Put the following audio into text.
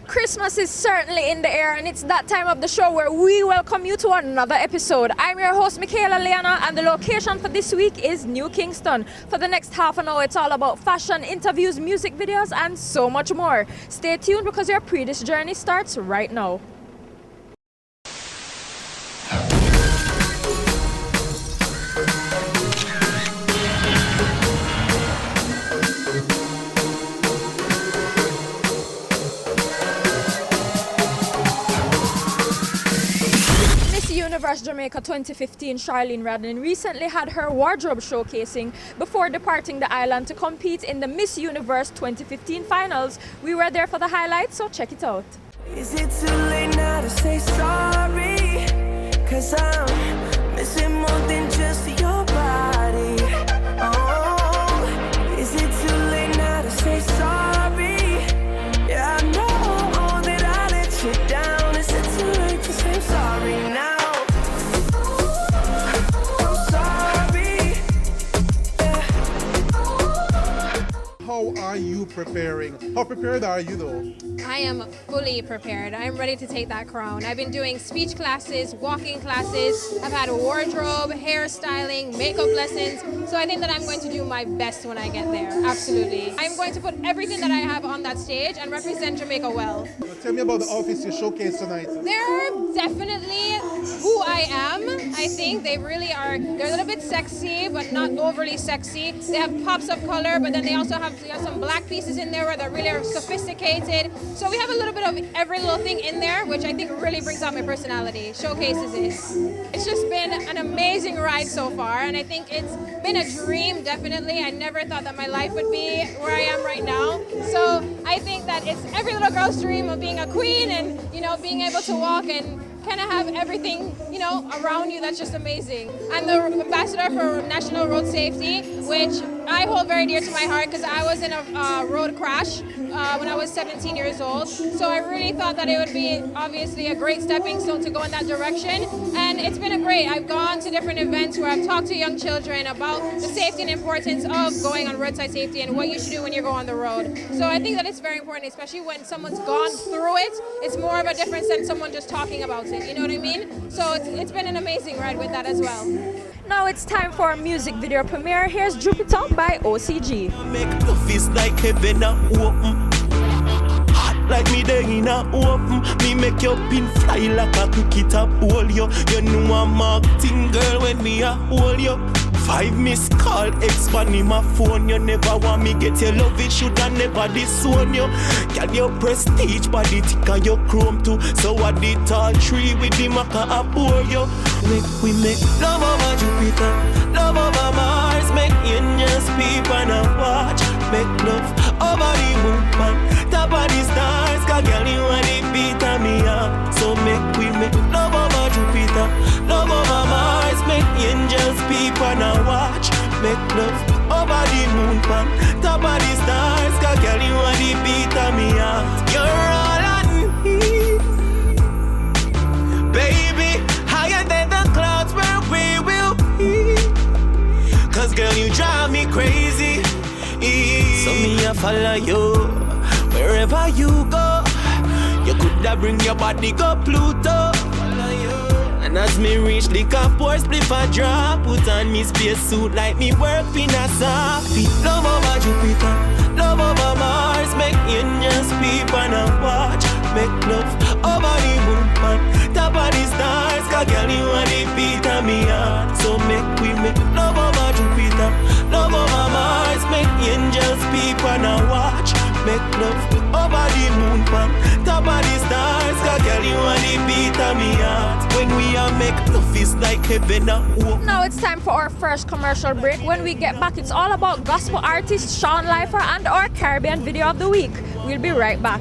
Christmas is certainly in the air, and it's that time of the show where we welcome you to another episode. I'm your host, Michaela Leeanna, and the location for this week is New Kingston. For the next half an hour, it's all about fashion, interviews, music videos, and so much more. Stay tuned because your Pree Dis journey starts right now. Miss Universe Jamaica 2015 Sharlene Radlein recently had her wardrobe showcasing before departing the island to compete in the Miss Universe 2015 finals. We were there for the highlights, so check it out. Is it too late now to say sorry? 'Cause I'm missing more than just your body. Oh, is it too late now to say sorry? Yeah, I know that I let you down. Is it too late to say sorry now? How are you preparing? How prepared are you though? I am fully prepared. I'm ready to take that crown. I've been doing speech classes, walking classes. I've had a wardrobe, hairstyling, makeup lessons. So I think that I'm going to do my best when I get there. Absolutely. I'm going to put everything that I have on that stage and represent Jamaica well. Tell me about the outfits you showcased tonight. They're definitely who I am. I think they really are. They're a little bit sexy, but not overly sexy. They have pops of color, but then they also have some black pieces in there where they really are sophisticated. So we have a little bit of every little thing in there, which I think really brings out my personality, showcases it. It's just been an amazing ride so far, and I think it's been a dream, definitely. I never thought that my life would be where I am right now. So I think that it's every little girl's dream of being a queen and, you know, being able to walk and kind of have everything, you know, around you that's just amazing. I'm the ambassador for National Road Safety, which I hold very dear to my heart because I was in a road crash when I was 17 years old. So I really thought that it would be obviously a great stepping stone to go in that direction. And it's been a great. I've gone to different events where I've talked to young children about the safety and importance of going on roadside safety and what you should do when you go on the road. So I think that it's very important, especially when someone's gone through it. It's more of a difference than someone just talking about it. You know what I mean? So it's been an amazing ride with that as well. Now it's time for a music video premiere. Here's Jupiter by OCG. Make the fist like heaven open. Hot like me there in a open. Me make your pin fly like a cricket up hold you. You know I'm acting girl when me a hold you. 5 missed call, expand in my phone. You never want me get your love, it should have never disown you. Can your prestige body thick and your chrome too? So I did all 3 with the maca abore you. We make love over Jupiter, love over Mars. Make angels peep and a watch. Make love over the moon, man. Top of the stars, cause girl you are the beat of me heart. So we make love over Jupiter, love over Mars. Make angels peep and a watch. Make love over the moon, man. Top of the stars, cause girl you are the beat of me heart. You're all I need, baby. Higher than the clouds where we will be. Cause girl you drive me crazy. So me I follow you wherever you go. You coulda bring your body go Pluto. And as me reach the pour spliff a drop. Put on me space suit like me work in a softy. Love over Jupiter, love over Mars. Make angels peep and a watch. Make love over the moon, man. Top of the stars, cause girl you are the beat of me heart. So we make love over Jupiter, love over Mars. Make angels peep and a watch. Make love over the moon, man. Top of the stars, cause girl you are the beat of me heart. When we are make love is like heaven. Now it's time for our first commercial break. When we get back, it's all about gospel artist Sean Lypher and our Caribbean video of the week. We'll be right back.